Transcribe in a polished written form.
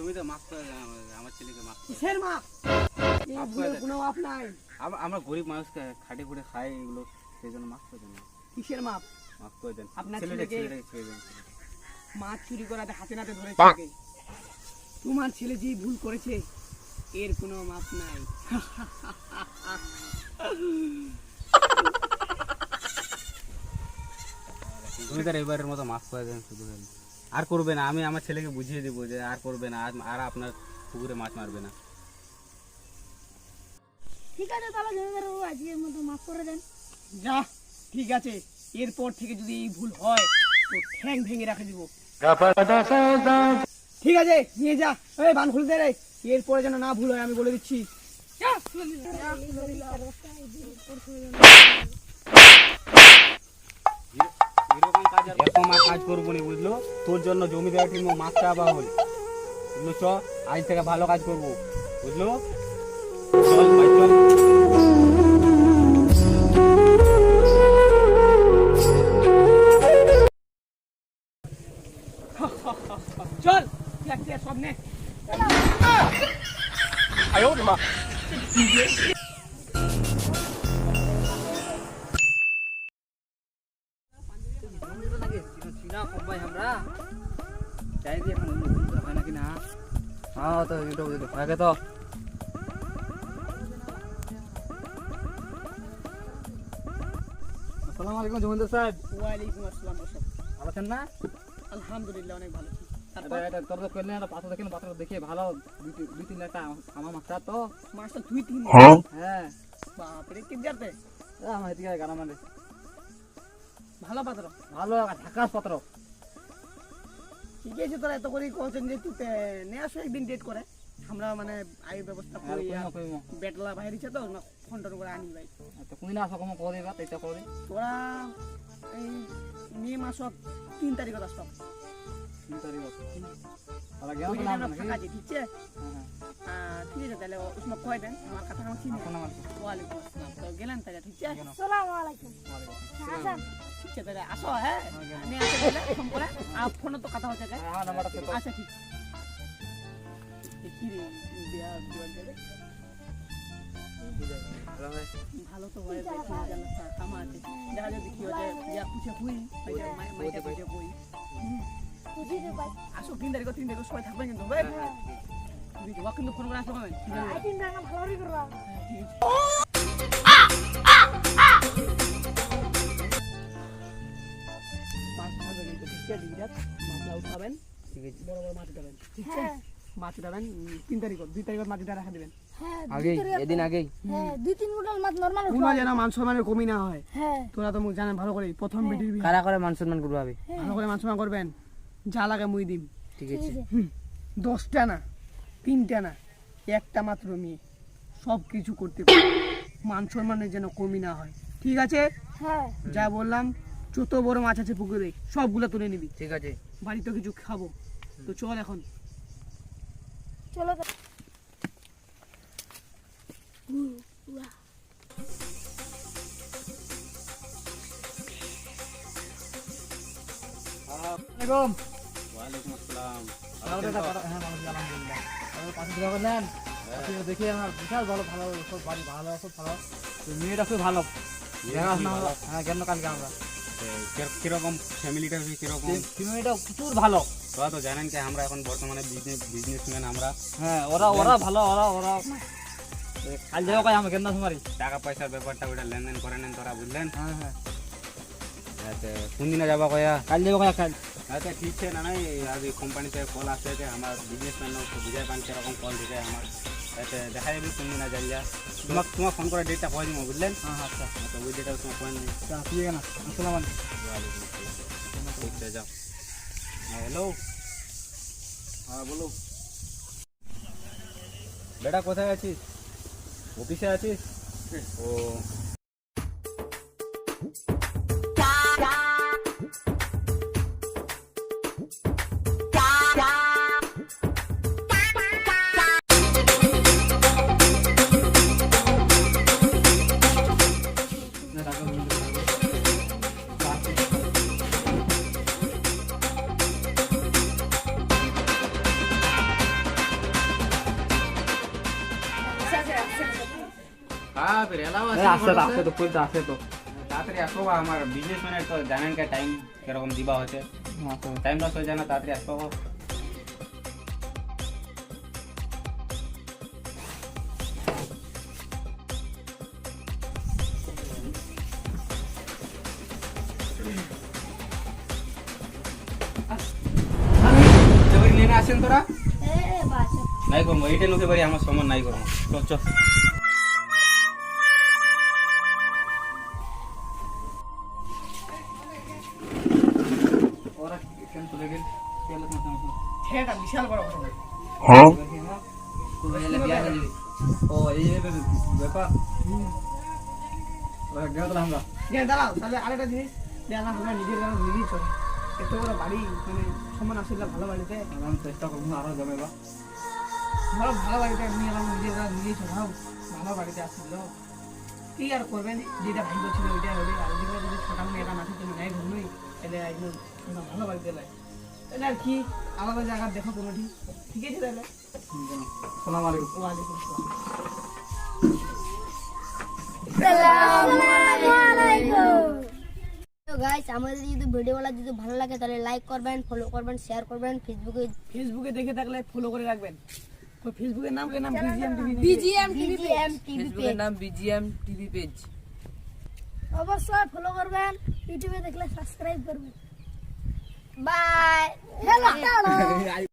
তুমি তো মাফ করে দেন আমার ছেলেকে মাফ করে কিসের মাপ? এই ভুলের কোনো মাপ নাই। আমরা গরিব মানুষকে খাটে খুঁটে খাই এগুলো সেই জন্য মাফ করে দেন কিসের মাপ? মাফ করে দেন আপনার ছেলেটাকে ছেলেকে ছেড়ে দেন মাছ চুরি করাতে হাতে নাতে ধরেছে। তোমার ছেলে যে ভুল করেছে এর কোনো মাপ নাই। তুমি তার এবারের মতো মাফ করে দেন শুধু আর করবে না। আমি আমার ছেলেকে বুঝিয়ে দেবো যে আর করবে না, আর আপনার পুকুরে মাছ মারবে না। ঠিক আছে তাহলে জমিদার বাবু আজকের মতো মাফ করে দেন। যা, ঠিক আছে, এরপর থেকে যদি এই ভুল হয় তো ঠ্যাং ভেঙে রাখে দিব। ঠিক আছে, নিয়ে যা। এই বান খুলতে রে, এরপরে যেন না ভুল হয় আমি বলে দিচ্ছি। যা, এরকম আর কাজ করবো না, বুঝলো? তোর জন্য জমিদার টিম মাছ চাওয়া হল, বুঝলো? চ, আজ থেকে ভালো কাজ করবো, বুঝলো? চল ভাই, চল। চল, সব নে। আসসালামু আলাইকুম জমিদার সাহেব। ওয়ালাইকুম আসসালাম। ভালো আছেন না? আলহামদুলিল্লাহ অনেক ভালো। তোর তো করলেন একটা পাথর দেখেন, পাথর দেখে ভালো দুই তিন লাখ টাকা আমার মাছটা তো মাছটা তুই তিন। হ্যাঁ বাপরে কি যাতে আমার এদিকে গানা মানে ভালো পাত্র, ভালো ঢাকার পাত্র। ঠিক আছে, তোরা এত করে কছেন যে তুই নিয়ে আসো একদিন ডেট করে, আমরা মানে আয়ের ব্যবস্থা করি। বেটলা বাইরেছে তো ফোন টোন করে আনি ভাই। তুমি না আসো কমো করে দিবা, এটা করে দিই। তোরা এই মে মাস 3 তারিখ আসতো। 3 তারিখ তাহলে গেল আমরা না ফাঁকা আছি, ঠিক আছে? হ্যাঁ ঠিক আছে, তাহলে ওসময় কয় দেন আমার কথা আমার চিনি। ফোন নাম্বার ওয়ালাইকুম আসসালাম। তো গেলেন তাহলে, ঠিক আছে? আসসালামু আলাইকুম। আসেন। ঠিক আছে, তাহলে আসো। হ্যাঁ, আমি আসতে গেলে ফোন করে আর ফোনে তো কথা হচ্ছে। হ্যাঁ নাম্বারটা তো আচ্ছা, ঠিক। কি রে বিয়া বিয়া দেবে ভালো তো হয়, কামা আছে। দেখা যদি কি হচ্ছে বিয়া পুছে হুই মাইটা পুছে হুই। বুঝি রে ভাই। আসো 3 তারিখ সবাই থাকবেন কিন্তু ভাই। কিন্তু ফোন করে আসো ভাই। আই তিন টাকা ভালোই করবা। ঠিক আছে। মাছ ধরবেন কিন্তু, ঠিক আছে? মাছলা উঠাবেন, ঠিক আছে। বড় বড় মাছ উঠাবেন, ঠিক আছে? হ্যাঁ মাছ উঠাবেন 3 তারিখ, 2 তারিখ মাছটা রাখা দিবেন। হ্যাঁ আগেই এদিন আগেই হ্যাঁ 2-3 কুইন্টাল মাছ নরমাল কোনো যেন মান সম্মানের কমি না হয়। হ্যাঁ তোরা তো মুখ জানেন ভালো করে, প্রথম বেটির বিয়ে। কারা করে মান সম্মান করবো আমি। ভালো করে মান সম্মান করবেন, যা লাগে মুই দিম। ঠিক আছে 10টা না, 3টা না, একটা মাত্র মেয়ে, সব কিছু করতে পারে, মান সম্মানের যেন কমি না হয়, ঠিক আছে? হ্যাঁ যা বললাম, যত বড় মাছ আছে পুকুরে সবগুলো তুলে নিবি। ঠিক আছে বাড়িতে কিছু খাবো তো, চল এখন। চলো ওয়ালাইকুম আসসালাম। দেখি আমার বিশাল ভালো ভালো সব বাড়ি ভালো সব ভালো মেয়েটা খুব ভালো হ্যাঁ কেন কালকে আমরা কিরকম ফ্যামিলিটা কিরকম? মেয়েটা প্রচুর ভালো। তোরা তো জানেন যে আমরা এখন বর্তমানে বিজনেসম্যান আমরা। হ্যাঁ ওরা ওরা ভালো ওরা ওরা কাল যাবো কাজ আমার কেন তোমারই টাকা পয়সার ব্যাপারটা ওটা লেনদেন করে নেন তোরা, বুঝলেন? হ্যাঁ হ্যাঁ আচ্ছা কোন দিনে যাবা কয়া? কাল যাবো কাজ আচ্ছা ঠিক আছে না, নাই আজ কোম্পানি থেকে কল আসছে যে আমার বিজনেসম্যান বুঝাই পান সেরকম কল দিতে আমার। আচ্ছা দেখা যাবে কোন দিনে যাই যা, তোমার ফোন করে ডেটটা কয়ে দিব, বুঝলেন? হ্যাঁ আচ্ছা আচ্ছা ওই ডেটটা তোমার কয়ে নিই। ঠিক আছে না আসসালাম আলাইকুম। ঠিক আছে যাও। হ্যালো, হ্যাঁ বলো। বেটা কোথায় আছিস? অফিসে আছিস? ও হ্যাঁ ফির এলাও আসছে তো ফুল তো আসে তো তাড়াতাড়ি আসবো বা আমার বিজনেসম্যানের তো জানেন কে টাইম কিরকম দিবা হচ্ছে টাইম লস হয়ে যায় না তাড়াতাড়ি আসবো নিয়ে আসেন তোরা এ বাচ্চা নাই করবো এইটা লোকে বাড়ি আমার সমান নাই করবো চ ওরা কেন চলে গেল এটা বিশাল বড় কথা ও এই ব্যাপার ওরা গেল তো আমরা দাঁড়াও তাহলে আরেকটা জিনিস জানা আমরা নিজের গান নিজেই চলে এত বড় বাড়ি মানে সমান আসলে ভালো বাড়িতে আমি চেষ্টা করবো আরো জমেবা ভালো বাড়িতে এমনি আমার নিজের গান নিজেই চলাও ভালো বাড়িতে আসছিল কি আর করবেন যেটা ভাই ছিল ওইটা হবে আর যেগুলো যদি ছোটা মেয়েরা মাঠে তুমি নাই ঘুমই তাহলে একদম ভালো বাড়িতে লাই তাহলে আর কি আলাদা জায়গা দেখো কোনো ঠিক আছে তাহলে সালাম আলাইকুম ওয়ালাইকুম আসসালাম তো গাইস আমাদের যদি ভিডিওগুলো যদি ভালো লাগে তাহলে লাইক করবেন ফলো করবেন শেয়ার করবেন ফেসবুকে দেখে থাকলে ফলো করে রাখবেন তো ফেসবুকের নাম কি নাম বিজিএম টিভি ফেসবুকের নাম বিজিএম টিভি পেজ অবশ্যই ফলো করবেন ইউটিউবে দেখলে সাবস্ক্রাইব করবেন বাই হ্যালো